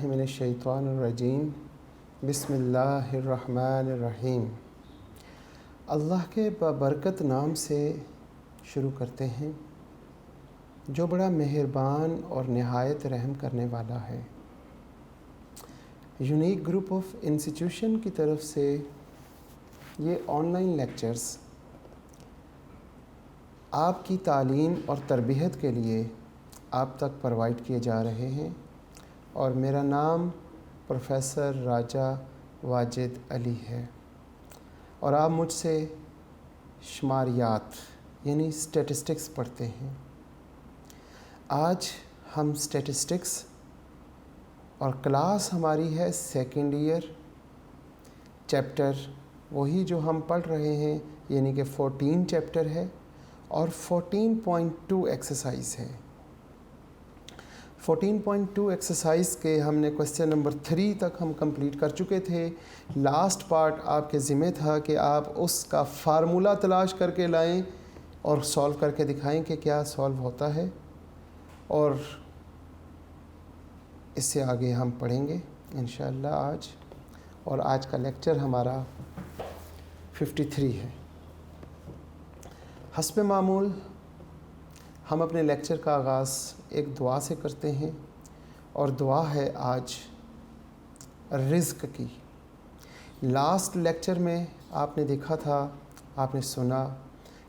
बिस्मिल्लाहि मिनश्शैतानिर्रजीम बिस्मिल्लाहिर्रहमानिर्रहीम। अल्लाह के बबरकत नाम से शुरू करते हैं जो बड़ा मेहरबान और नहायत रहम करने वाला है। यूनिक ग्रुप ऑफ इंस्टीट्यूशन की तरफ से ये ऑनलाइन लेक्चर्स आपकी तालीम और तरबियत के लिए आप तक प्रोवाइड किए जा रहे हैं और मेरा नाम प्रोफेसर राजा वाजिद अली है और आप मुझसे शुमारियात यानी स्टैटिस्टिक्स पढ़ते हैं। आज हम स्टैटिस्टिक्स और क्लास हमारी है सेकेंड ईयर, चैप्टर वही जो हम पढ़ रहे हैं यानी कि 14 चैप्टर है और 14.2 एक्सरसाइज है। 14.2 एक्सरसाइज के हमने क्वेश्चन नंबर 3 तक हम कंप्लीट कर चुके थे। लास्ट पार्ट आपके ज़िम्मे था कि आप उसका फार्मूला तलाश करके लाएं और सॉल्व करके दिखाएं कि क्या सॉल्व होता है, और इससे आगे हम पढ़ेंगे इंशाअल्लाह आज। और आज का लेक्चर हमारा 53 है। हस्ब मामूल हम अपने लेक्चर का आगाज़ एक दुआ से करते हैं और दुआ है आज रिज़्क़ की। लास्ट लेक्चर में आपने देखा था, आपने सुना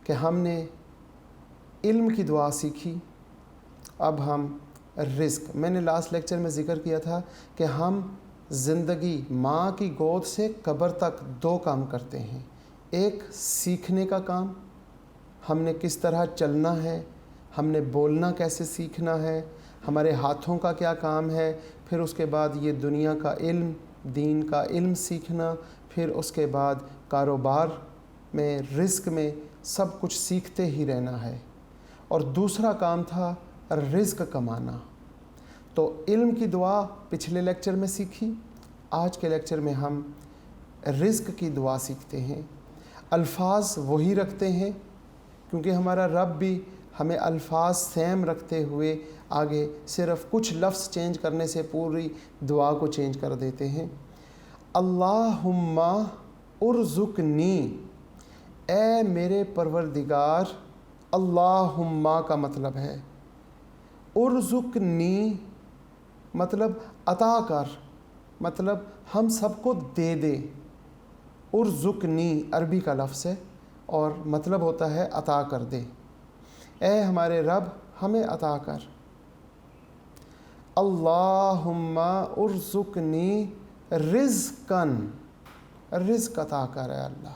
कि हमने इल्म की दुआ सीखी। अब हम रिज़्क़, मैंने लास्ट लेक्चर में ज़िक्र किया था कि हम ज़िंदगी माँ की गोद से कब्र तक 2 काम करते हैं। एक सीखने का काम, हमने किस तरह चलना है, हमने बोलना कैसे सीखना है, हमारे हाथों का क्या काम है, फिर उसके बाद ये दुनिया का इल्म, दीन का इल्म सीखना, फिर उसके बाद कारोबार में, रिज़्क़ में सब कुछ सीखते ही रहना है। और दूसरा काम था रिज़्क़ कमाना। तो इल्म की दुआ पिछले लेक्चर में सीखी, आज के लेक्चर में हम रिज़्क़ की दुआ सीखते हैं। अल्फाज वही रखते हैं क्योंकि हमारा रब भी हमें अल्फाज सेम रखते हुए आगे सिर्फ़ कुछ लफ्ज़ चेंज करने से पूरी दुआ को चेंज कर देते हैं। अल्लाहुम्मा उर्ज़ुक़नी, ए मेरे परवरदिगार। अल्लाहुम्मा का मतलब है उर्ज़ुक़नी, मतलब अता कर, मतलब हम सबको दे दे। उर्ज़ुक़नी अरबी का लफ्ज़ है और मतलब होता है अता कर दे। ए हमारे रब हमें अता कर। अल्लाहुम्मा उर्ज़ुक़नी रिज़्क़न, रिज़्क़ अता कर है अल्लाह।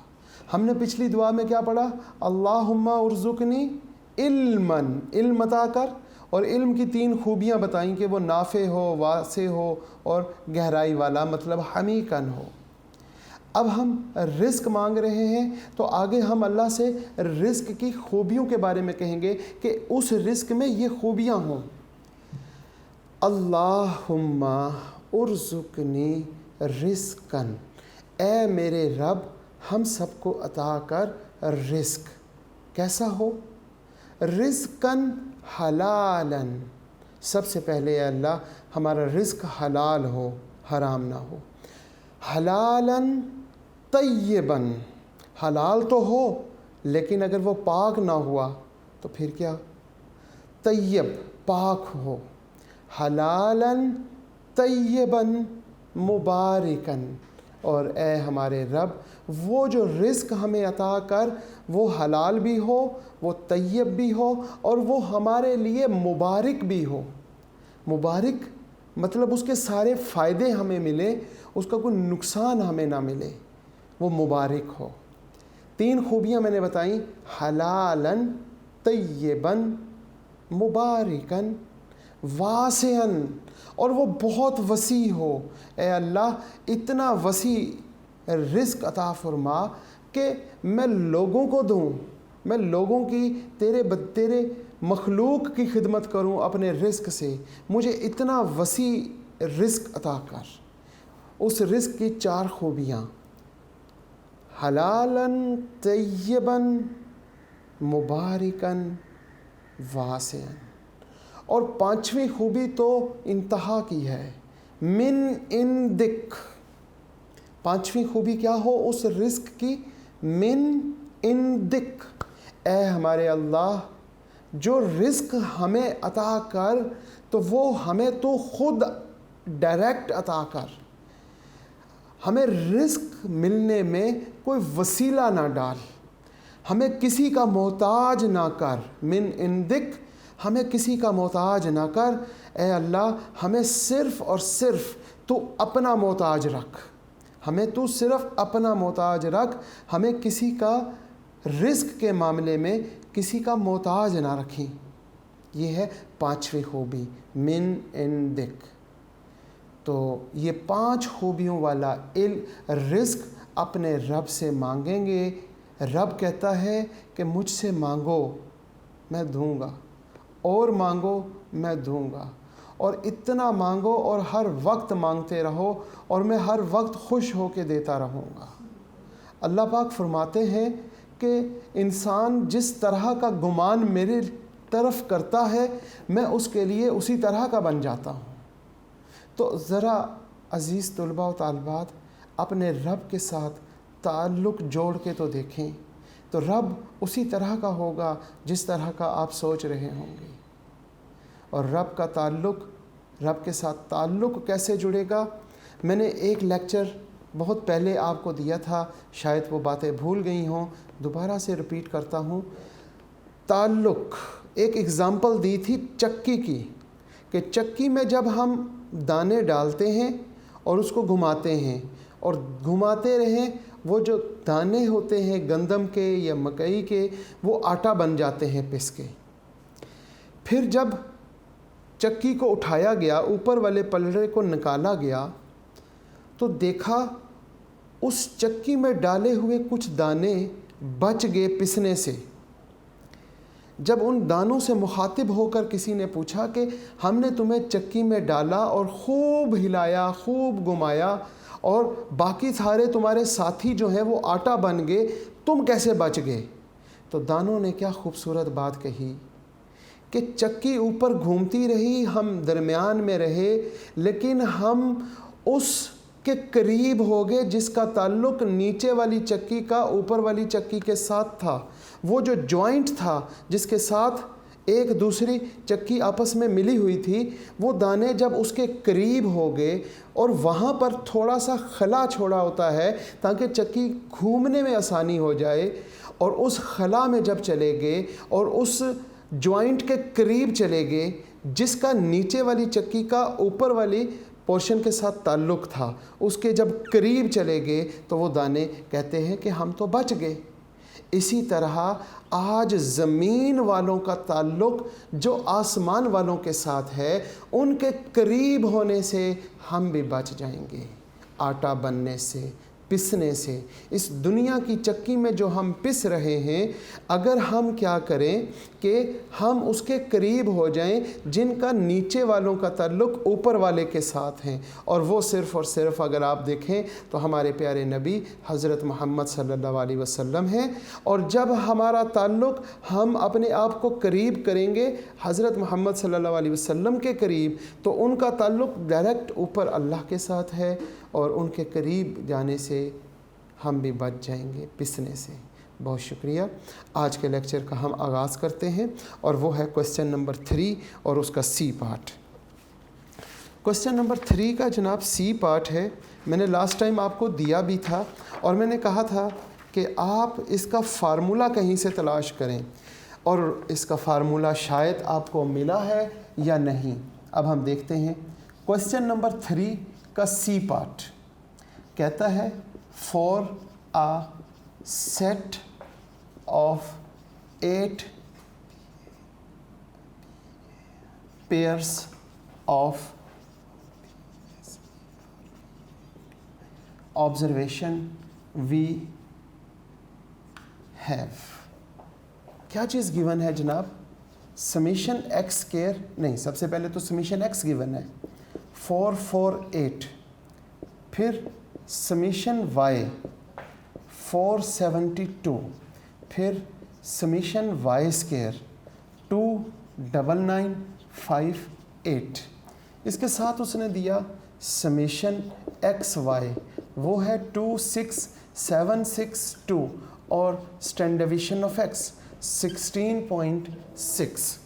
हमने पिछली दुआ में क्या पढ़ा? अल्लाहुम्मा उर्ज़ुक़नी इल्मन, इल्म अता कर। और इल्म की 3 खूबियाँ बताई कि वो नाफ़े हो, वासे हो और गहराई वाला, मतलब हमीकन हो। अब हम रिज़्क़ मांग रहे हैं तो आगे हम अल्लाह से रिज़्क़ की खूबियों के बारे में कहेंगे कि उस रिज़्क़ में ये खूबियाँ हों। अल्लाहुम्मा उर्ज़ुक़नी रिज़्क़न, ए मेरे रब हम सबको अता कर रिज़्क़। कैसा हो? रिज़्क़न हलालन, सबसे पहले अल्लाह हमारा रिज़्क़ हलाल हो, हराम ना हो। हलालन तय्यबन, हलाल तो हो लेकिन अगर वो पाक ना हुआ तो फिर क्या? तय्यब, पाक हो। हलालन तय्यबन मुबारकन, और ए हमारे रब वो जो रिज़्क़ हमें अता कर वो हलाल भी हो, वो तय्यब भी हो और वो हमारे लिए मुबारक भी हो। मुबारक मतलब उसके सारे फ़ायदे हमें मिले, उसका कोई नुकसान हमें ना मिले, वो मुबारक हो। 3 खूबियाँ मैंने बताई, हलालन तय्यबन मुबारकन वासिअन, और वो बहुत वसी हो। ए अल्लाह इतना वसी रिज़्क़ अता फरमा कि मैं लोगों को दूँ, मैं लोगों की तेरे मखलूक की खिदमत करूँ अपने रिज़्क़ से। मुझे इतना वसी रिज़्क़ अता कर। उस रिज़्क़ की 4 खूबियाँ, हलालन तय्यबन मुबारकन वासिअन। और 5वीं खूबी तो इंतहा की है, मिन इंदिक। पांचवी खूबी क्या हो उस रिस्क की, मिन इंदिक, ए हमारे अल्लाह जो रिस्क हमें अता कर तो वो हमें तो खुद डायरेक्ट अता कर, हमें रिस्क मिलने में कोई वसीला ना डाल, हमें किसी का मोहताज ना कर। मिन इंदिक, हमें किसी का मोहताज ना कर, ए अल्लाह हमें सिर्फ़ और सिर्फ तू अपना मोहताज रख, हमें तू सिर्फ अपना मोहताज रख, हमें किसी का रिस्क के मामले में किसी का मोहताज ना रखें। ये है पांचवी खूबी, मिन इंदिक। तो ये 5 खूबियों वाला रिस्क अपने रब से मांगेंगे। रब कहता है कि मुझसे मांगो मैं दूंगा, और मांगो मैं दूंगा, और इतना मांगो और हर वक्त मांगते रहो और मैं हर वक्त खुश होकर देता रहूँगा। अल्लाह पाक फरमाते हैं कि इंसान जिस तरह का गुमान मेरे तरफ करता है मैं उसके लिए उसी तरह का बन जाता हूँ। तो ज़रा अज़ीज़ तलबा व तालिबात अपने रब के साथ ताल्लुक़ जोड़ के तो देखें, तो रब उसी तरह का होगा जिस तरह का आप सोच रहे होंगे। और रब का ताल्लुक़, रब के साथ ताल्लुक़ कैसे जुड़ेगा, मैंने एक लेक्चर बहुत पहले आपको दिया था, शायद वो बातें भूल गई हों, दोबारा से रिपीट करता हूँ। ताल्लुक़, एक एग्ज़ाम्पल दी थी चक्की की, कि चक्की में जब हम दाने डालते हैं और उसको घुमाते हैं और घुमाते रहें, वो जो दाने होते हैं गंदम के या मकई के, वो आटा बन जाते हैं पिस के। फिर जब चक्की को उठाया गया, ऊपर वाले पलड़े को निकाला गया, तो देखा उस चक्की में डाले हुए कुछ दाने बच गए पिसने से। जब उन दानों से मुखातिब होकर किसी ने पूछा कि हमने तुम्हें चक्की में डाला और खूब हिलाया, खूब घुमाया और बाकी सारे तुम्हारे साथी जो हैं वो आटा बन गए, तुम कैसे बच गए? तो दानों ने क्या खूबसूरत बात कही कि चक्की ऊपर घूमती रही, हम दरमियान में रहे, लेकिन हम उस के करीब हो गए जिसका ताल्लुक़ नीचे वाली चक्की का ऊपर वाली चक्की के साथ था। वो जो जॉइंट था जिसके साथ एक दूसरी चक्की आपस में मिली हुई थी, वो दाने जब उसके करीब हो गए और वहाँ पर थोड़ा सा खला छोड़ा होता है ताकि चक्की घूमने में आसानी हो जाए, और उस खला में जब चले गए और उस जॉइंट के करीब चले गए जिसका नीचे वाली चक्की का ऊपर वाली पोर्शन के साथ ताल्लुक़ था, उसके जब करीब चले गए तो वो दाने कहते हैं कि हम तो बच गए। इसी तरह आज ज़मीन वालों का ताल्लुक़ जो आसमान वालों के साथ है, उनके करीब होने से हम भी बच जाएंगे, आटा बनने से, पिसने से। इस दुनिया की चक्की में जो हम पिस रहे हैं, अगर हम क्या करें कि हम उसके करीब हो जाएं जिनका नीचे वालों का ताल्लुक़ ऊपर वाले के साथ हैं, और वो सिर्फ़ और सिर्फ अगर आप देखें तो हमारे प्यारे नबी हज़रत मोहम्मद सल्लल्लाहु अलैहि वसल्लम हैं। और जब हमारा ताल्लुक़ हम अपने आप को करीब करेंगे हज़रत मोहम्मद सल्लल्लाहु अलैहि वसल्लम के करीब, तो उनका ताल्लुक़ डायरेक्ट ऊपर अल्लाह के साथ है, और उनके करीब जाने से हम भी बच जाएंगे पिसने से। बहुत शुक्रिया। आज के लेक्चर का हम आगाज़ करते हैं, और वो है क्वेश्चन नंबर 3 और उसका सी पार्ट। क्वेश्चन नंबर 3 का जनाब सी पार्ट है, मैंने लास्ट टाइम आपको दिया भी था, और मैंने कहा था कि आप इसका फ़ार्मूला कहीं से तलाश करें, और इसका फ़ार्मूला शायद आपको मिला है या नहीं। अब हम देखते हैं। क्वेश्चन नंबर 3 का सी पार्ट कहता है, for a set of 8 pairs of observation we have. क्या चीज़ गिवन है जनाब? समीशन एक्स स्क्वायर नहीं, सबसे पहले तो समीशन एक्स गिवन है 448, फिर समीशन वाई 472, फिर समीशन वाई स्क्वायर 29958। इसके साथ उसने दिया समेशन एक्स वाई वो है 26762 और standard deviation of x 16.6।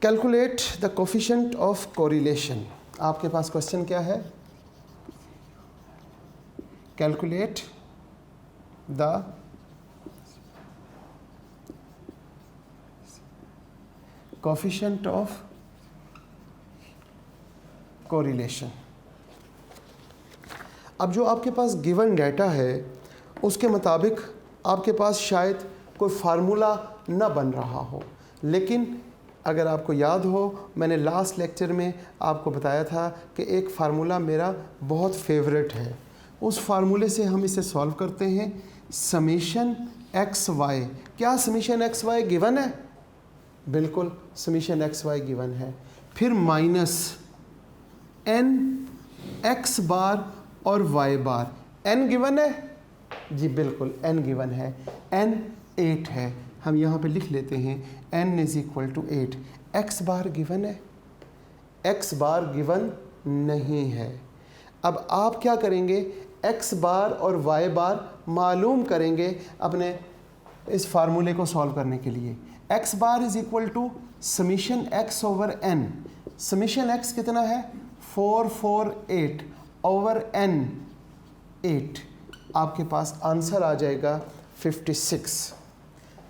Calculate the coefficient of correlation. आपके पास क्वेश्चन क्या है? Calculate the coefficient of correlation. अब जो आपके पास गिवन डाटा है उसके मुताबिक आपके पास शायद कोई फार्मूला न बन रहा हो, लेकिन अगर आपको याद हो मैंने लास्ट लेक्चर में आपको बताया था कि एक फार्मूला मेरा बहुत फेवरेट है। उस फार्मूले से हम इसे सॉल्व करते हैं। समेशन एक्स वाई, क्या समेशन एक्स वाई गिवन है? बिल्कुल, समेशन एक्स वाई गिवन है। फिर माइनस एन एक्स बार और वाई बार। एन गिवन है जी, बिल्कुल एन गिवन है। एन 8 है, हम यहाँ पे लिख लेते हैं n is equal to 8। X bar given है? एक्स बार गिवन नहीं है। अब आप क्या करेंगे? एक्स बार और वाई बार मालूम करेंगे अपने इस फार्मूले को सॉल्व करने के लिए। X bar is equal to summation x over n. Summation x कितना है? 448 ओवर n 8। आपके पास आंसर आ जाएगा 56।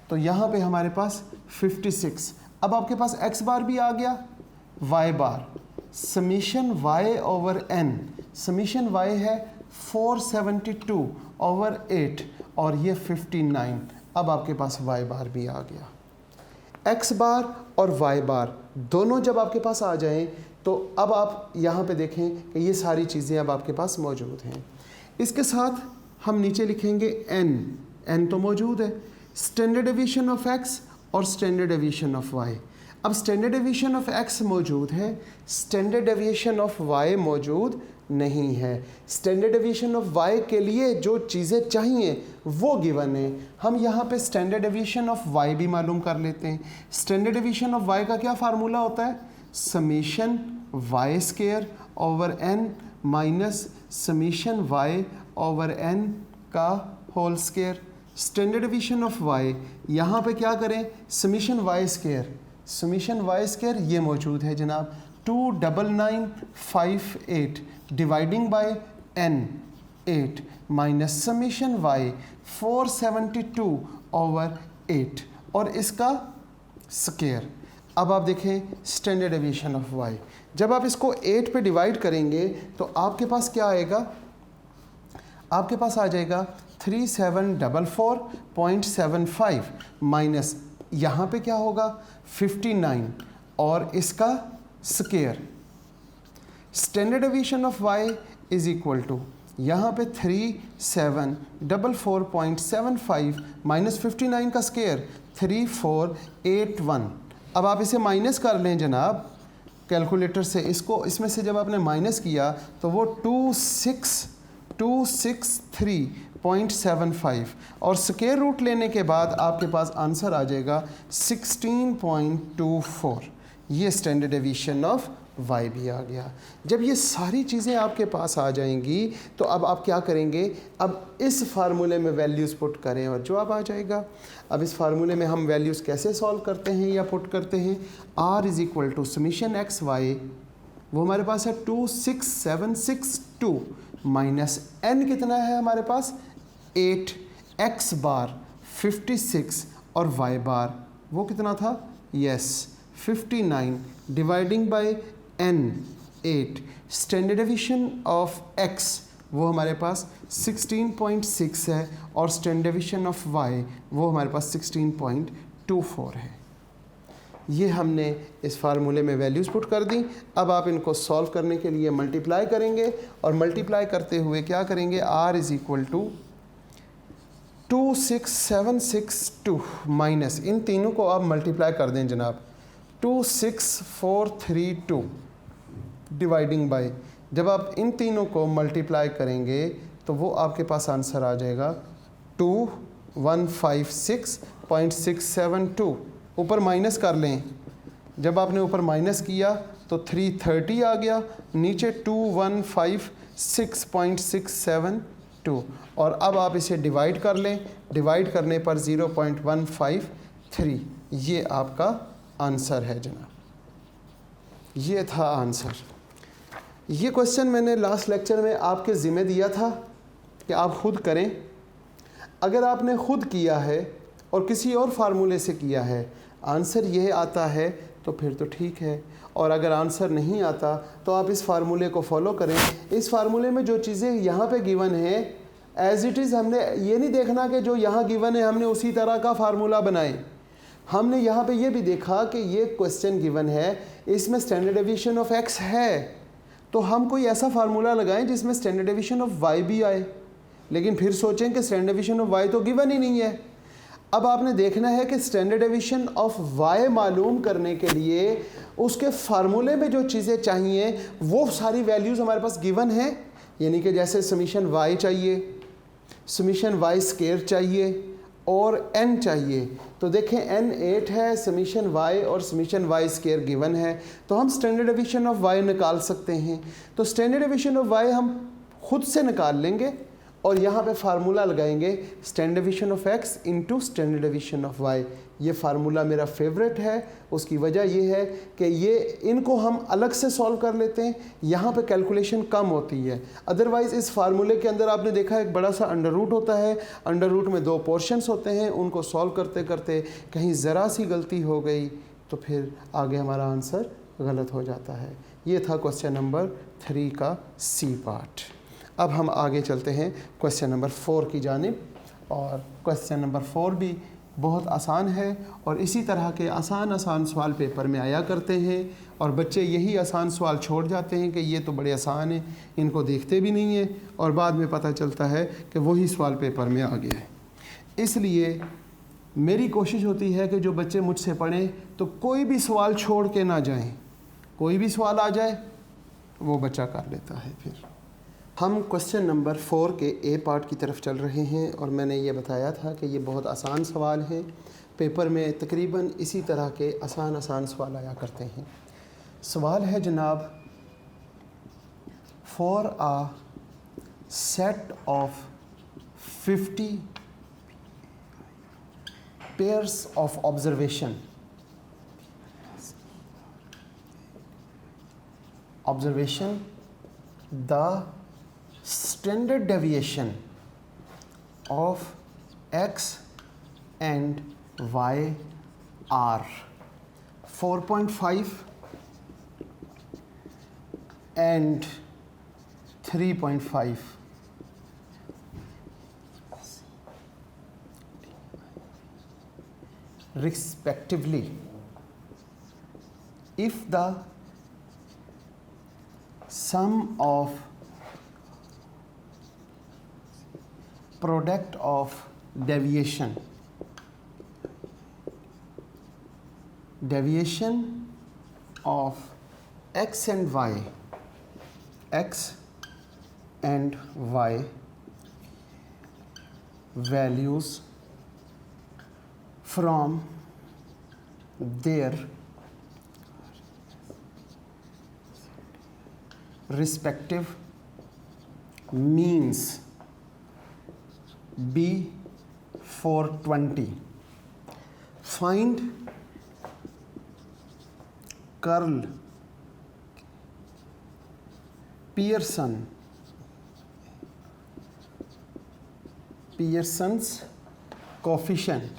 तो यहाँ पे हमारे पास 56। अब आपके पास x बार भी आ गया, y बार। Summation y over n, summation y है 472 ओवर 8 और ये 59। अब आपके पास y बार भी आ गया। x बार और y बार दोनों जब आपके पास आ जाएं तो अब आप यहाँ पे देखें कि ये सारी चीज़ें अब आपके पास मौजूद हैं। इसके साथ हम नीचे लिखेंगे n तो मौजूद है। स्टैंडर्ड डेविएशन ऑफ x और स्टैंडर्ड डेविएशन ऑफ y। अब स्टैंडर्ड डेविएशन ऑफ x मौजूद है, स्टैंडर्ड डेविएशन ऑफ y मौजूद नहीं है। स्टैंडर्ड डेविएशन ऑफ y के लिए जो चीज़ें चाहिए वो गिवन है। हम यहाँ पे स्टैंडर्ड डेविएशन ऑफ y भी मालूम कर लेते हैं। स्टैंडर्ड डेविएशन ऑफ y का क्या फार्मूला होता है? Summation y square over n minus summation y over n का whole square. Standard deviation of y, यहाँ पे क्या करें? Summation y square, summation y square ये मौजूद है जनाब 29958 dividing by n 8 minus summation y 472 over 8 और इसका स्क्वायर। अब आप देखें स्टैंडर्ड डेविएशन ऑफ y, जब आप इसको 8 पे डिवाइड करेंगे तो आपके पास क्या आएगा? आपके पास आ जाएगा 3744.75 माइनस यहाँ पे क्या होगा 59 और इसका square. Standard deviation of y is equal to यहाँ पे 3744.75 माइनस 59 का स्क्वायर 3481। अब आप इसे माइनस कर लें जनाब कैलकुलेटर से। इसको इसमें से जब आपने माइनस किया तो वो 263.75 और स्क्वायर रूट लेने के बाद आपके पास आंसर आ जाएगा 16.24। ये स्टैंडर्ड डेविएशन ऑफ y भी आ गया। जब ये सारी चीज़ें आपके पास आ जाएंगी तो अब आप क्या करेंगे? अब इस फार्मूले में वैल्यूज़ पुट करें और जवाब आ जाएगा। अब इस फार्मूले में हम वैल्यूज़ कैसे सॉल्व करते हैं या पुट करते हैं? r is equal to summation x y, वो हमारे पास है 26762 माइनस n कितना है हमारे पास 8, x बार 56 और y बार वो कितना था? Yes 59 dividing by n 8। Standard deviation of x वो हमारे पास 16.6 है और स्टैंडर्ड डेविएशन ऑफ y वो हमारे पास 16.24 है। ये हमने इस फार्मूले में वैल्यूज़ पुट कर दी। अब आप इनको सॉल्व करने के लिए मल्टीप्लाई करेंगे और मल्टीप्लाई करते हुए क्या करेंगे? r is equal to 26762 minus इन तीनों को आप मल्टीप्लाई कर दें जनाब 26432 डिवाइडिंग बाय। जब आप इन तीनों को मल्टीप्लाई करेंगे तो वो आपके पास आंसर आ जाएगा 2156.672। ऊपर माइनस कर लें, जब आपने ऊपर माइनस किया तो 330 आ गया, नीचे 2156.672 और अब आप इसे डिवाइड कर लें, डिवाइड करने पर 0.153, ये आपका आंसर है जनाब। ये था आंसर। ये क्वेश्चन मैंने लास्ट लेक्चर में आपके ज़िम्मे दिया था कि आप खुद करें। अगर आपने खुद किया है और किसी और फार्मूले से किया है, आंसर यह आता है तो फिर तो ठीक है, और अगर आंसर नहीं आता तो आप इस फार्मूले को फॉलो करें। इस फार्मूले में जो चीज़ें यहाँ पे गिवन है एज इट इज़, हमने ये नहीं देखना कि जो यहाँ गिवन है हमने उसी तरह का फार्मूला बनाए। हमने यहाँ पे ये भी देखा कि ये क्वेश्चन गिवन है, इसमें स्टैंडर्ड डेविएशन ऑफ x है, तो हम कोई ऐसा फार्मूला लगाएं जिसमें स्टैंडर्ड डेविएशन ऑफ y भी आए। लेकिन फिर सोचें कि स्टैंडर्ड डेविएशन ऑफ y तो गिवन ही नहीं है। अब आपने देखना है कि स्टैंडर्ड डेविएशन ऑफ y मालूम करने के लिए उसके फार्मूले में जो चीज़ें चाहिए वो सारी वैल्यूज़ हमारे पास गिवन है। यानी कि जैसे समीशन y चाहिए, समीशन y स्क्वायर चाहिए और n चाहिए। तो देखें n 8 है, समीशन y और समीशन y स्क्वायर गिवन है, तो हम स्टैंडर्ड डेविएशन ऑफ y निकाल सकते हैं। तो स्टैंडर्ड डेविएशन ऑफ y हम खुद से निकाल लेंगे और यहाँ पे फार्मूला लगाएंगे standard deviation of x into standard deviation of y। ये फार्मूला मेरा फेवरेट है। उसकी वजह ये है कि ये इनको हम अलग से सॉल्व कर लेते हैं, यहाँ पे कैलकुलेशन कम होती है। अदरवाइज़ इस फार्मूले के अंदर आपने देखा एक बड़ा सा अंडर रूट होता है, अंडर रूट में 2 पोर्शंस होते हैं, उनको सॉल्व करते करते कहीं ज़रा सी गलती हो गई तो फिर आगे हमारा आंसर गलत हो जाता है। ये था क्वेश्चन नंबर 3 का सी पार्ट। अब हम आगे चलते हैं क्वेश्चन नंबर 4 की जानिब, और क्वेश्चन नंबर 4 भी बहुत आसान है और इसी तरह के आसान सवाल पेपर में आया करते हैं और बच्चे यही आसान सवाल छोड़ जाते हैं कि ये तो बड़े आसान हैं, इनको देखते भी नहीं हैं और बाद में पता चलता है कि वही सवाल पेपर में आ गया है। इसलिए मेरी कोशिश होती है कि जो बच्चे मुझसे पढ़ें तो कोई भी सवाल छोड़ के ना जाएं, कोई भी सवाल आ जाए वो बच्चा कर लेता है। फिर हम क्वेश्चन नंबर 4 के ए पार्ट की तरफ चल रहे हैं और मैंने ये बताया था कि ये बहुत आसान सवाल हैं। पेपर में तकरीबन इसी तरह के आसान सवाल आया करते हैं। सवाल है जनाब, for a set of 50 pairs of observation the standard deviation of x and y are 4.5 and 3.5. respectively. If the sum of product of deviation of x and y values from their respective means be 420. Find curl Pearson's coefficient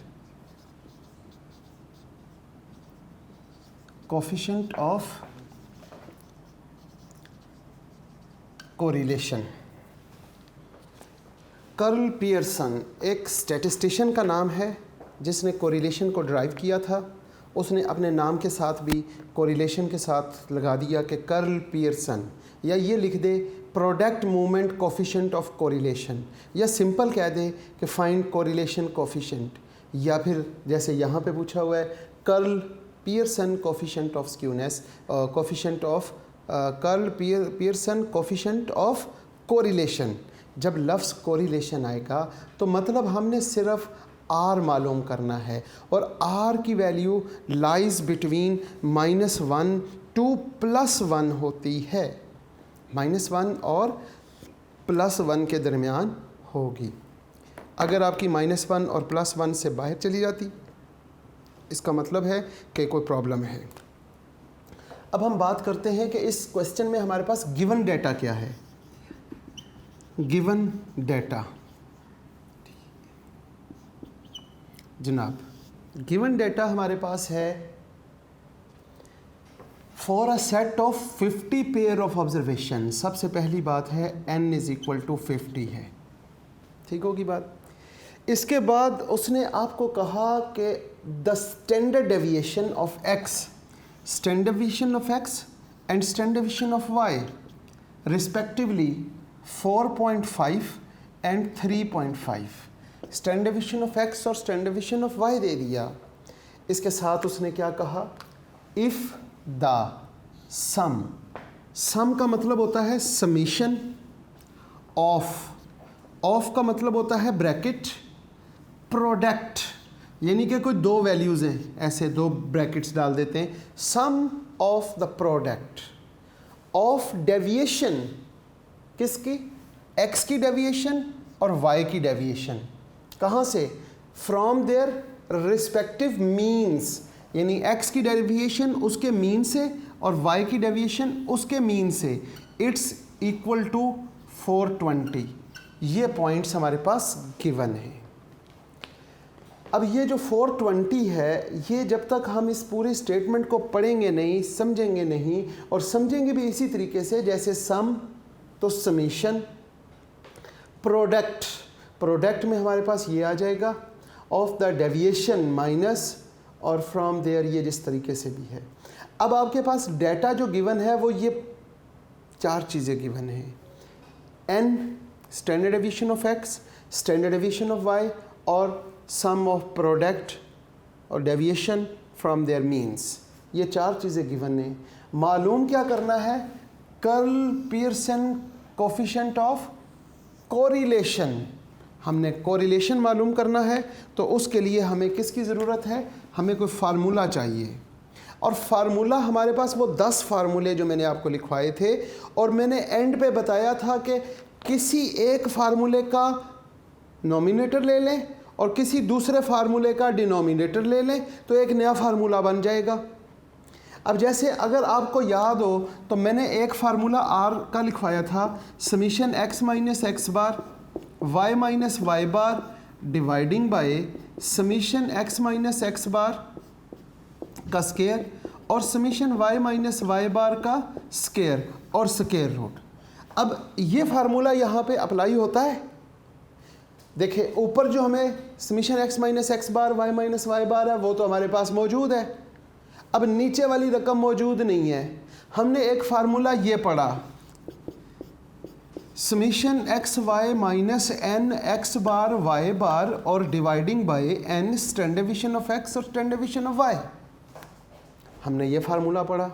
of correlation. Curl Pearson एक statistician का नाम है जिसने correlation को drive किया था। उसने अपने नाम के साथ भी कोरिलेशन के साथ लगा दिया कि कर्ल पियर्सन, या ये लिख दे product movement coefficient of correlation, या सिंपल कह दे कि फाइंड कोरिलेशन कोफिशिएंट, या फिर जैसे यहाँ पे पूछा हुआ है curl Pearson coefficient of skewness, coefficient of curl Pearson coefficient of correlation. जब लफ्ज़ कोरिलेशन आएगा तो मतलब हमने सिर्फ आर मालूम करना है और आर की वैल्यू लाइज बिटवीन -1 2 + 1 होती है, -1 और +1 के दरमियान होगी। अगर आपकी -1 और +1 से बाहर चली जाती, इसका मतलब है कि कोई प्रॉब्लम है। अब हम बात करते हैं कि इस क्वेश्चन में हमारे पास गिवन डेटा क्या है। गिवन डेटा जनाब, गिवन डेटा हमारे पास है for a set of 50 pair of observation. सबसे पहली बात है n = 50 है, ठीक होगी बात। इसके बाद उसने आपको कहा कि the standard deviation of x, standard deviation of x and standard deviation of y respectively 4.5 and 3.5। Standard deviation of x और स्टैंडर्ड डेविएशन ऑफ y दे दिया। इसके साथ उसने क्या कहा, इफ़ द सम, सम का मतलब होता है समीशन, ऑफ का मतलब होता है ब्रैकेट, प्रोडक्ट यानी कि कोई दो वैल्यूज़ हैं, ऐसे दो ब्रैकेट्स डाल देते हैं, sum of the product of deviation, किसकी, x की डेविएशन और y की डेविएशन। कहाँ से, फ्रॉम देयर रिस्पेक्टिव मीन्स, यानी x की डेविएशन उसके मीन से और y की डेविएशन उसके मीन से, इट्स इक्वल टू 420। ये पॉइंट्स हमारे पास गिवन है। अब ये जो 420 है, ये जब तक हम इस पूरे स्टेटमेंट को पढ़ेंगे नहीं, समझेंगे नहीं, और समझेंगे भी इसी तरीके से जैसे सम तो समीशन, प्रोडक्ट में हमारे पास ये आ जाएगा, ऑफ द डेविएशन माइनस, और फ्रॉम देयर ये जिस तरीके से भी है। अब आपके पास डेटा जो गिवन है वो ये चार चीज़ें गिवन है, n standard deviation of x, standard deviation of y और सम ऑफ प्रोडक्ट और डेविएशन फ्रॉम देयर मीन्स। ये चार चीज़ें गिवन है। मालूम क्या करना है, curl Pearson coefficient of correlation. हमने कोरिलेशन मालूम करना है, तो उसके लिए हमें किसकी ज़रूरत है, हमें कोई फार्मूला चाहिए। और फार्मूला हमारे पास वो 10 फार्मूले जो मैंने आपको लिखवाए थे, और मैंने एंड पे बताया था कि किसी एक फार्मूले का नोमिनेटर ले लें और किसी दूसरे फार्मूले का डिनोमिनेटर ले लें, तो एक नया फार्मूला बन जाएगा। अब जैसे अगर आपको याद हो तो मैंने एक फार्मूला r का लिखवाया था, summation x minus x bar y minus Y bar dividing by summation x minus x bar का स्केयर और summation y minus Y bar का स्केयर और स्केयर रूट। अब ये फार्मूला यहाँ पे अप्लाई होता है। देखिए ऊपर जो हमें summation x minus x bar y minus Y बार है वो तो हमारे पास मौजूद है। अब नीचे वाली रकम मौजूद नहीं है। हमने एक फार्मूला ये पढ़ा, summation x Y minus N x bar Y bar और dividing by N standard deviation of x और स्टैंडर्ड डेविएशन ऑफ वाई। हमने ये फार्मूला पढ़ा।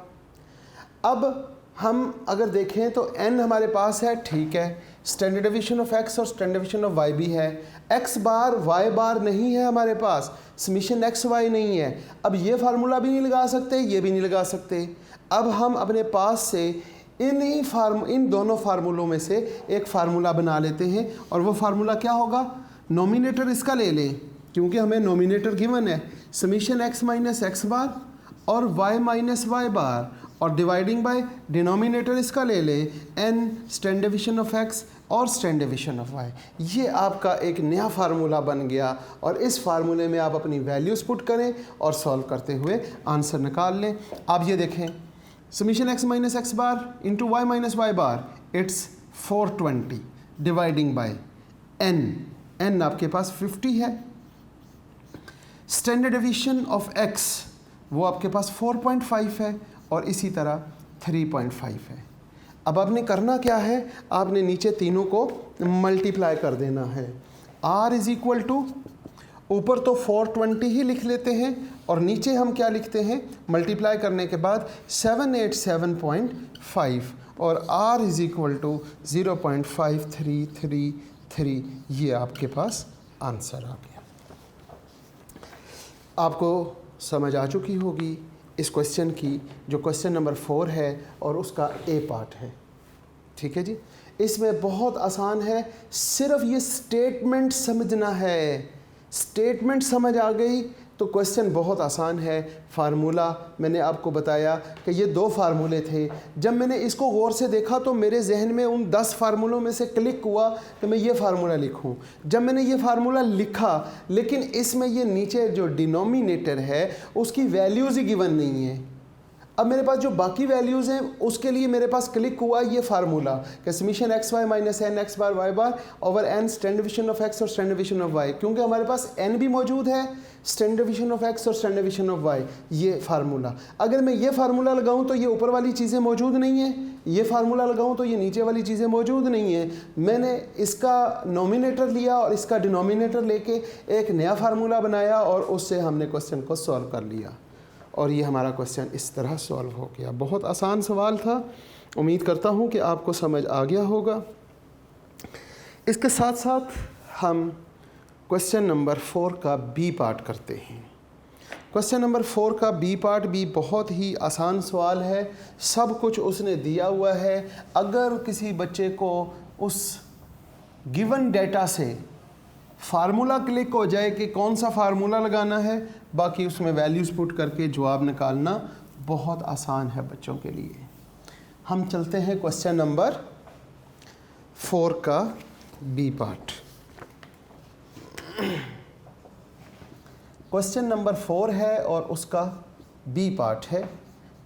अब हम अगर देखें तो n हमारे पास है, ठीक है, स्टैंडर्ड डेविएशन ऑफ x और स्टैंडर्ड डेविएशन ऑफ y भी है, x बार y बार नहीं है हमारे पास, समीशन x y नहीं है। अब ये फार्मूला भी नहीं लगा सकते, ये भी नहीं लगा सकते। अब हम अपने पास से इन दोनों फार्मूलों में से एक फार्मूला बना लेते हैं, और वो फार्मूला क्या होगा, नोमिनेटर इसका ले लें क्योंकि हमें नोमिनेटर गिवन है, समीशन x माइनस एक्स बार और y माइनस वाई बार और डिवाइडिंग बाय डिनोमिनेटर इसका ले लें n standard deviation of x और स्टैंडर्ड डेविएशन ऑफ y। ये आपका एक नया फार्मूला बन गया, और इस फार्मूले में आप अपनी वैल्यूज़ पुट करें और सॉल्व करते हुए आंसर निकाल लें। आप ये देखें, summation x minus x bar into y minus Y bar, it's 420 dividing by n आपके पास 50 है, स्टैंडर्ड डेविएशन ऑफ x वो आपके पास 4.5 है और इसी तरह 3.5 है। अब आपने करना क्या है, आपने नीचे तीनों को मल्टीप्लाई कर देना है। r इज़ इक्वल टू, ऊपर तो 420 ही लिख लेते हैं और नीचे हम क्या लिखते हैं, मल्टीप्लाई करने के बाद 787.5 और r इज़ इक्वल टू 0.5333। ये आपके पास आंसर आ गया। आपको समझ आ चुकी होगी इस क्वेश्चन की, जो क्वेश्चन नंबर 4 है और उसका ए पार्ट है। ठीक है जी, इसमें बहुत आसान है, सिर्फ ये स्टेटमेंट समझना है। स्टेटमेंट समझ आ गई तो क्वेश्चन बहुत आसान है। फार्मूला मैंने आपको बताया कि ये 2 फार्मूले थे। जब मैंने इसको गौर से देखा तो मेरे जहन में उन 10 फार्मूलों में से क्लिक हुआ कि मैं ये फार्मूला लिखूं। जब मैंने ये फार्मूला लिखा, लेकिन इसमें ये नीचे जो डिनोमिनेटर है उसकी वैल्यूज़ ही गिवन नहीं है। अब मेरे पास जो बाकी वैल्यूज़ हैं उसके लिए मेरे पास क्लिक हुआ ये फार्मूला कि summation x Y minus N x bar Y bar over n standard division of x और स्टैंडर्ड डिवीजन ऑफ वाई, क्योंकि हमारे पास एन भी मौजूद है, स्टैंडर्ड डिवीजन ऑफ एक्स और स्टैंडर्ड डिवीजन ऑफ वाई, ये फार्मूला। अगर मैं ये फार्मूला लगाऊं तो ये ऊपर वाली चीज़ें मौजूद नहीं हैं, ये फार्मूला लगाऊं तो ये नीचे वाली चीज़ें मौजूद नहीं हैं। मैंने इसका नोमिनेटर लिया और इसका डिनोमिनेटर लेके एक नया फार्मूला बनाया और उससे हमने क्वेश्चन को सॉल्व कर लिया और ये हमारा क्वेश्चन इस तरह सॉल्व हो गया। बहुत आसान सवाल था, उम्मीद करता हूँ कि आपको समझ आ गया होगा। इसके साथ साथ हम क्वेश्चन नंबर 4 का बी पार्ट करते हैं। क्वेश्चन नंबर 4 का बी पार्ट भी बहुत ही आसान सवाल है, सब कुछ उसने दिया हुआ है। अगर किसी बच्चे को उस गिवन डेटा से फार्मूला क्लिक हो जाए कि कौन सा फार्मूला लगाना है, बाकी उसमें वैल्यूज़ पुट करके जवाब निकालना बहुत आसान है बच्चों के लिए। हम चलते हैं क्वेश्चन नंबर 4 का बी पार्ट। क्वेश्चन नंबर 4 है और उसका बी पार्ट है।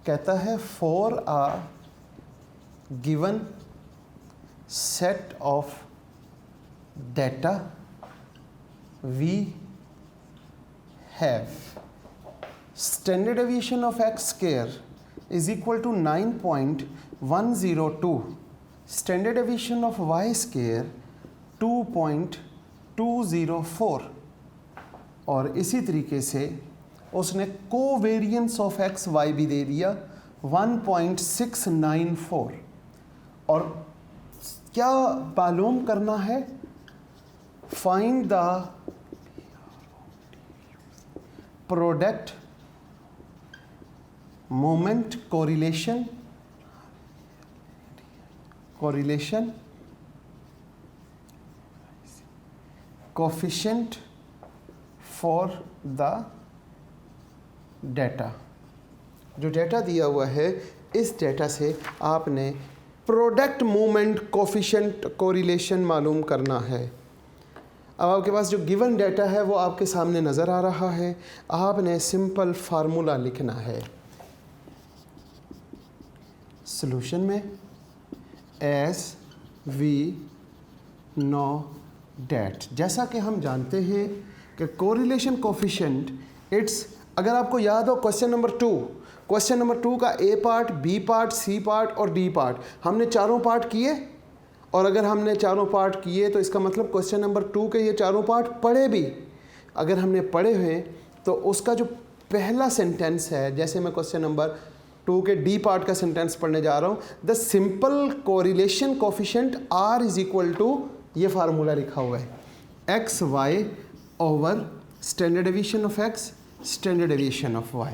कहता है for a given set of data we have standard deviation of x square is equal to 9.102, standard deviation of y square 2.204 और इसी तरीके से उसने कोवेरियंस ऑफ एक्स वाई भी दे दिया 1.694 और क्या मालूम करना है, find the product moment correlation coefficient for the data। जो डेटा दिया हुआ है इस डेटा से आपने प्रोडक्ट मूवमेंट कोफिशिएंट कोरिलेशन मालूम करना है। अब आपके पास जो गिवन डेटा है वो आपके सामने नज़र आ रहा है, आपने सिंपल फार्मूला लिखना है। सॉल्यूशन में एस वी नो डेट, जैसा कि हम जानते हैं कि कोरिलेशन कोफिशिएंट इट्स, अगर आपको याद हो क्वेश्चन नंबर 2 का A part, B part, C part और डी पार्ट, हमने चारों पार्ट किए। और अगर हमने चारों पार्ट किए तो इसका मतलब क्वेश्चन नंबर 2 के ये चारों पार्ट पढ़े भी। अगर हमने पढ़े हुए तो उसका जो पहला सेंटेंस है, जैसे मैं क्वेश्चन नंबर 2 के डी पार्ट का सेंटेंस पढ़ने जा रहा हूँ, the simple correlation coefficient r is equal to, ये फार्मूला लिखा हुआ है, x y over standard deviation of x standard deviation of y.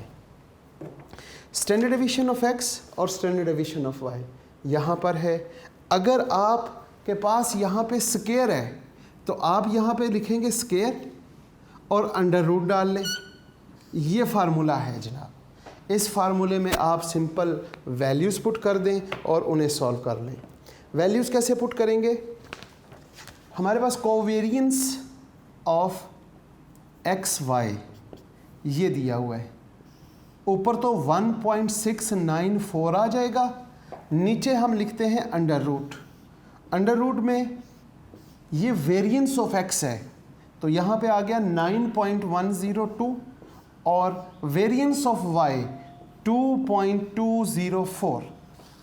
Standard deviation of x और स्टैंडर्ड डेविएशन ऑफ वाई यहाँ पर है। अगर आपके पास यहाँ पे स्केयर है तो आप यहाँ पे लिखेंगे स्केयर और अंडर रूट डाल लें। ये फार्मूला है जनाब। इस फार्मूले में आप सिंपल वैल्यूज़ पुट कर दें और उन्हें सॉल्व कर लें। वैल्यूज़ कैसे पुट करेंगे? हमारे पास कोवेरियंस ऑफ एक्स वाई ये दिया हुआ है, ऊपर तो 1.694 आ जाएगा, नीचे हम लिखते हैं अंडर रूट। अंडर रूट में ये वेरिएंस ऑफ एक्स है तो यहाँ पे आ गया 9.102 और वेरिएंस ऑफ वाई 2.204।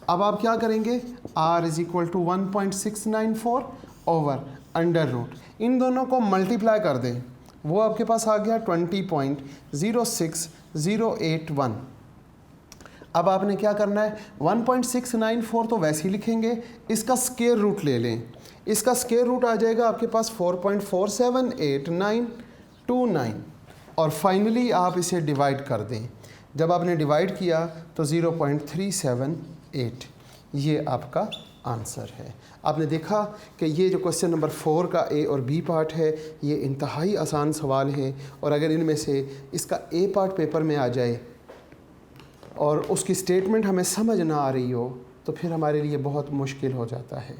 अब आप क्या करेंगे, r is equal to 1.694 over under root, इन दोनों को मल्टीप्लाई कर दें, वो आपके पास आ गया 20.06081। अब आपने क्या करना है, 1.694 तो वैसे ही लिखेंगे, इसका स्क्वायर रूट ले लें, इसका स्क्वायर रूट आ जाएगा आपके पास 4.478929 और फाइनली आप इसे डिवाइड कर दें। जब आपने डिवाइड किया तो 0.378, ये आपका आंसर है। आपने देखा कि ये जो क्वेश्चन नंबर 4 का ए और बी पार्ट है, ये इंतहाई आसान सवाल है, और अगर इनमें से इसका ए पार्ट पेपर में आ जाए और उसकी स्टेटमेंट हमें समझ ना आ रही हो तो फिर हमारे लिए बहुत मुश्किल हो जाता है,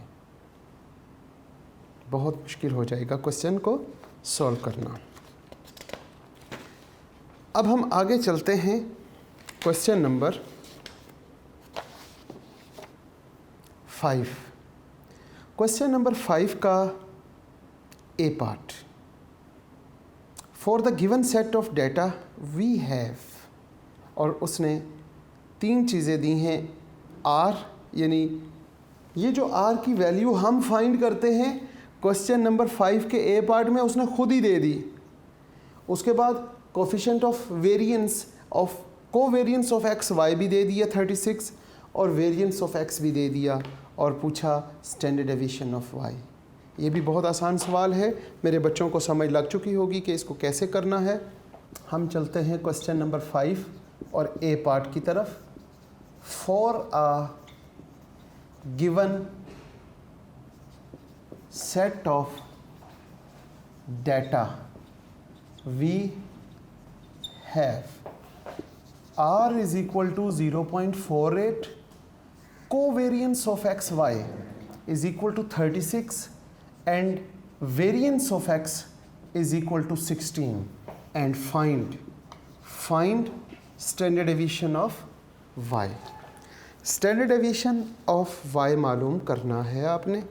बहुत मुश्किल हो जाएगा क्वेश्चन को सॉल्व करना। अब हम आगे चलते हैं क्वेश्चन नंबर 5। क्वेश्चन नंबर 5 का A part, for the given set of data we have, और उसने 3 चीज़ें दी हैं। आर, यानी ये जो आर की वैल्यू हम फाइंड करते हैं क्वेश्चन नंबर 5 के ए पार्ट में उसने खुद ही दे दी। उसके बाद coefficient of variance of covariance of x y भी दे दिया 36, और वेरिएंस ऑफ एक्स भी दे दिया, और पूछा स्टैंडर्ड डेविएशन ऑफ वाई। ये भी बहुत आसान सवाल है, मेरे बच्चों को समझ लग चुकी होगी कि इसको कैसे करना है। हम चलते हैं क्वेश्चन नंबर 5 और ए पार्ट की तरफ। For a given set of data we have R is equal to 0.48, covariance of x y is equal to 36, and variance of x is equal to 16, and find standard deviation of y। Standard deviation of y मालूम करना है आपने।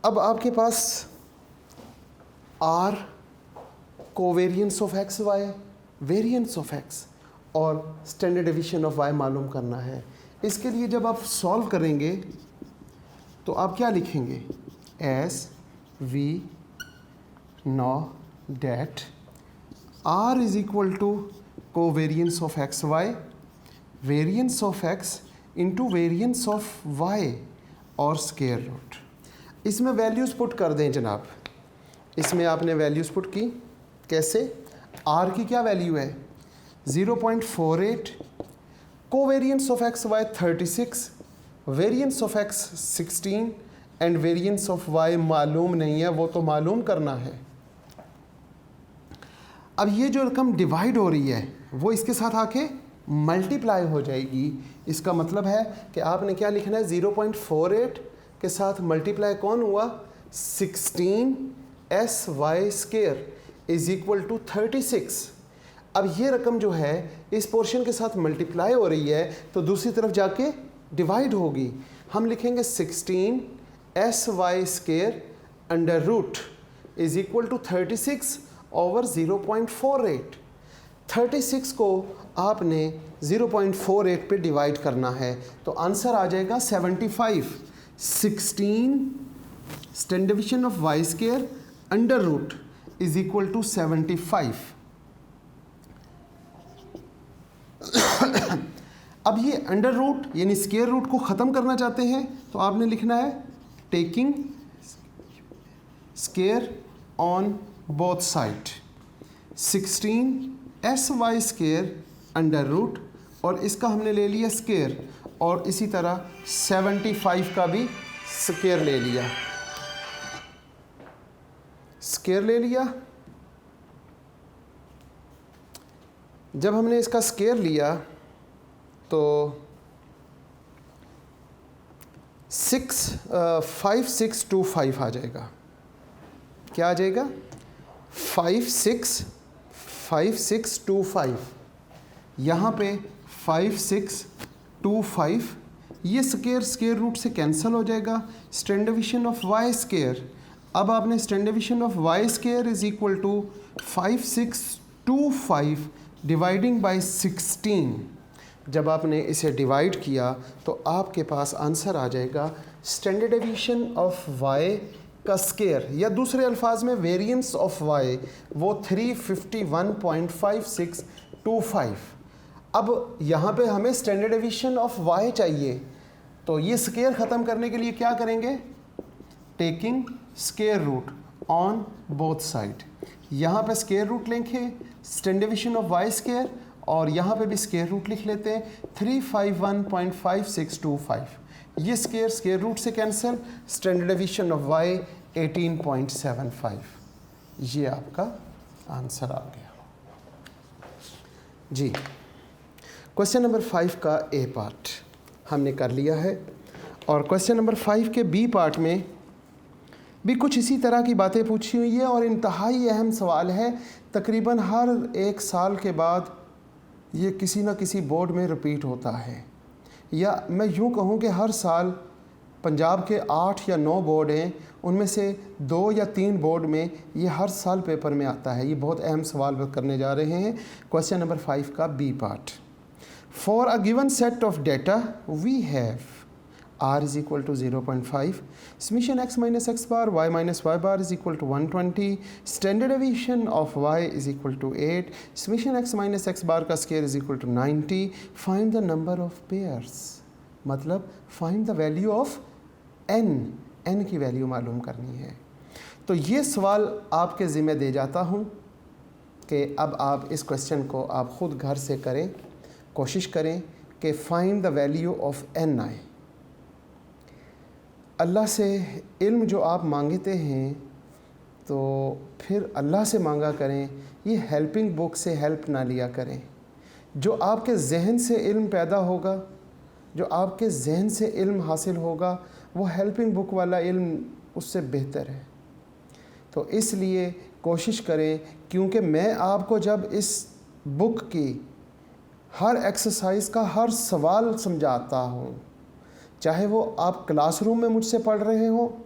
अब आपके पास R covariance of x y, variance of x और standard deviation of y मालूम करना है। इसके लिए जब आप सॉल्व करेंगे तो आप क्या लिखेंगे? As we know that R is equal to covariance of x y, variance of x into variance of y और स्क्वायर रूट। इसमें वैल्यूज़ पुट कर दें जनाब। इसमें आपने वैल्यूज़ पुट की, कैसे? R की क्या वैल्यू है? 0.48, covariance of x y 36, variance of x 16 and variance of y मालूम नहीं है, वो तो मालूम करना है। अब ये जो रकम डिवाइड हो रही है वो इसके साथ आके मल्टीप्लाई हो जाएगी। इसका मतलब है कि आपने क्या लिखना है? 0.48 के साथ मल्टीप्लाई कौन हुआ? 16 S y square is equal to 36। अब ये रकम जो है इस पोर्शन के साथ मल्टीप्लाई हो रही है तो दूसरी तरफ जाके डिवाइड होगी। हम लिखेंगे 16 S y square under root is equal to 36 over 0.48। 36 को आपने 0.48 पे डिवाइड करना है तो आंसर आ जाएगा 75। 16 standard deviation of y square under root is equal to 75। अब ये अंडर रूट यानी स्क्वायर रूट को ख़त्म करना चाहते हैं तो आपने लिखना है taking square on both side. 16 S y square under root और इसका हमने ले लिया स्क्वायर, और इसी तरह 75 का भी स्क्वायर ले लिया, स्क्वायर ले लिया। जब हमने इसका स्क्वायर लिया तो 5625 आ जाएगा। क्या आ जाएगा? 5625। यहाँ पे 5625, ये स्क्वायर रूट से कैंसिल हो जाएगा। Standard deviation of y square, अब आपने standard deviation of y square is equal to 5625 dividing by 16। जब आपने इसे डिवाइड किया तो आपके पास आंसर आ जाएगा स्टैंडर्ड डेविएशन ऑफ वाई का स्क्वायर, या दूसरे अल्फाज में वेरिएंस ऑफ वाई, वो 351.5625। अब यहाँ पे हमें स्टैंडर्ड डेविएशन ऑफ वाई चाहिए तो ये स्क्वायर ख़त्म करने के लिए क्या करेंगे? Taking square root on both side. यहाँ पे स्क्वायर रूट लेंगे standard deviation of y square और यहाँ पे भी स्क्वायर रूट लिख लेते हैं 351.5625। ये स्क्वायर रूट से cancel, standard deviation of y 18.75। ये आपका आंसर आ गया जी। क्वेश्चन नंबर 5 का ए पार्ट हमने कर लिया है और क्वेश्चन नंबर 5 के बी पार्ट में भी कुछ इसी तरह की बातें पूछी हुई है और इंतहाई अहम सवाल है। तकरीबन हर एक साल के बाद ये किसी ना किसी बोर्ड में रिपीट होता है, या मैं यूँ कहूँ कि हर साल पंजाब के 8 या 9 बोर्ड हैं, उनमें से 2 या 3 बोर्ड में ये हर साल पेपर में आता है। ये बहुत अहम सवाल करने जा रहे हैं। क्वेश्चन नंबर 5 का B part. For a given set of data we have r is equal to 0.5, summation x minus x bar, y minus y bar is equal to 120, standard deviation of y is equal to 8, summation x minus x bar का square is equal to 90, find the number of pairs, मतलब find the value of n की value मालूम करनी है। तो ये सवाल आपके ज़िम्मे दे जाता हूँ कि अब आप इस क्वेश्चन को आप ख़ुद घर से करें, कोशिश करें कि find the value of n आए। अल्लाह से इल्म जो आप मांगते हैं तो फिर अल्लाह से मांगा करें, ये हेल्पिंग बुक से हेल्प ना लिया करें। जो आपके जहन से इल्म पैदा होगा, जो आपके जहन से इल्म हासिल होगा, वो हेल्पिंग बुक वाला इल्म उससे बेहतर है। तो इसलिए कोशिश करें, क्योंकि मैं आपको जब इस बुक की हर एक्सरसाइज का हर सवाल समझाता हूँ, चाहे वो आप क्लासरूम में मुझसे पढ़ रहे हो,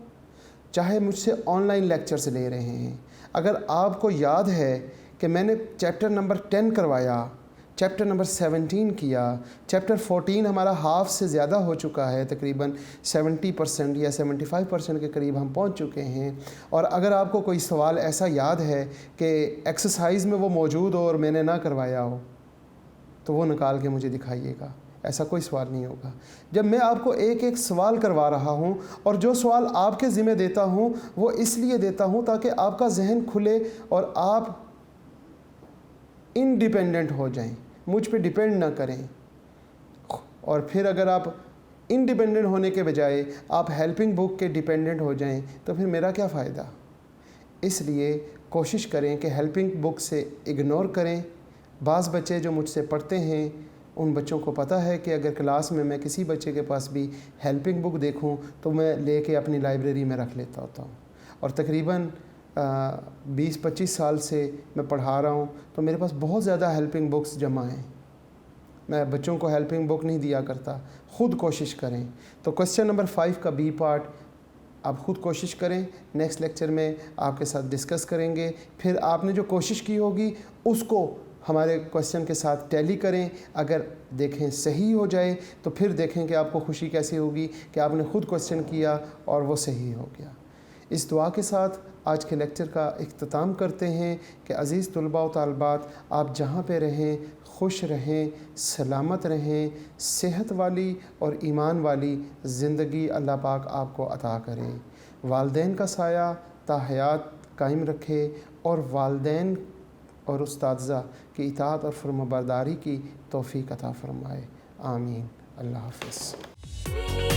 चाहे मुझसे ऑनलाइन लेक्चर्स ले रहे हैं, अगर आपको याद है कि मैंने चैप्टर नंबर 10 करवाया, चैप्टर नंबर 17 किया, चैप्टर 14 हमारा हाफ से ज़्यादा हो चुका है, तकरीबन 70% या 75% के करीब हम पहुंच चुके हैं। और अगर आपको कोई सवाल ऐसा याद है कि एक्सरसाइज में वो मौजूद हो और मैंने ना करवाया हो, तो वो निकाल के मुझे दिखाइएगा। ऐसा कोई सवाल नहीं होगा। जब मैं आपको एक एक सवाल करवा रहा हूँ और जो सवाल आपके ज़िम्मे देता हूँ वो इसलिए देता हूँ ताकि आपका जहन खुले और आप इंडिपेंडेंट हो जाएं, मुझ पे डिपेंड ना करें। और फिर अगर आप इंडिपेंडेंट होने के बजाय आप हेल्पिंग बुक के डिपेंडेंट हो जाएं तो फिर मेरा क्या फ़ायदा। इसलिए कोशिश करें कि हेल्पिंग बुक से इग्नोर करें। बाज़ बच्चे जो मुझसे पढ़ते हैं उन बच्चों को पता है कि अगर क्लास में मैं किसी बच्चे के पास भी हेल्पिंग बुक देखूं तो मैं लेके अपनी लाइब्रेरी में रख लेता होता हूं। और तकरीबन 20-25 साल से मैं पढ़ा रहा हूं तो मेरे पास बहुत ज़्यादा हेल्पिंग बुक्स जमा हैं। मैं बच्चों को हेल्पिंग बुक नहीं दिया करता। ख़ुद कोशिश करें। तो क्वेश्चन नंबर 5 का बी पार्ट आप ख़ुद कोशिश करें, नेक्स्ट लेक्चर में आपके साथ डिस्कस करेंगे। फिर आपने जो कोशिश की होगी उसको हमारे क्वेश्चन के साथ टैली करें। अगर देखें सही हो जाए तो फिर देखें कि आपको खुशी कैसी होगी कि आपने ख़ुद क्वेश्चन किया और वो सही हो गया। इस दुआ के साथ आज के लेक्चर का इख्तिताम करते हैं कि अज़ीज़ तलबा व तालिबात, आप जहाँ पे रहें खुश रहें, सलामत रहें, सेहत वाली और ईमान वाली ज़िंदगी अल्लाह पाक आपको अता करें। वालदैन का साया ताहयात कायम रखे और वालदैन और उस्ताज़ा की इताअत और फरमाबरदारी की तौफ़ीक़ अता फ़रमाए। आमीन। अल्लाह हाफ़िज़।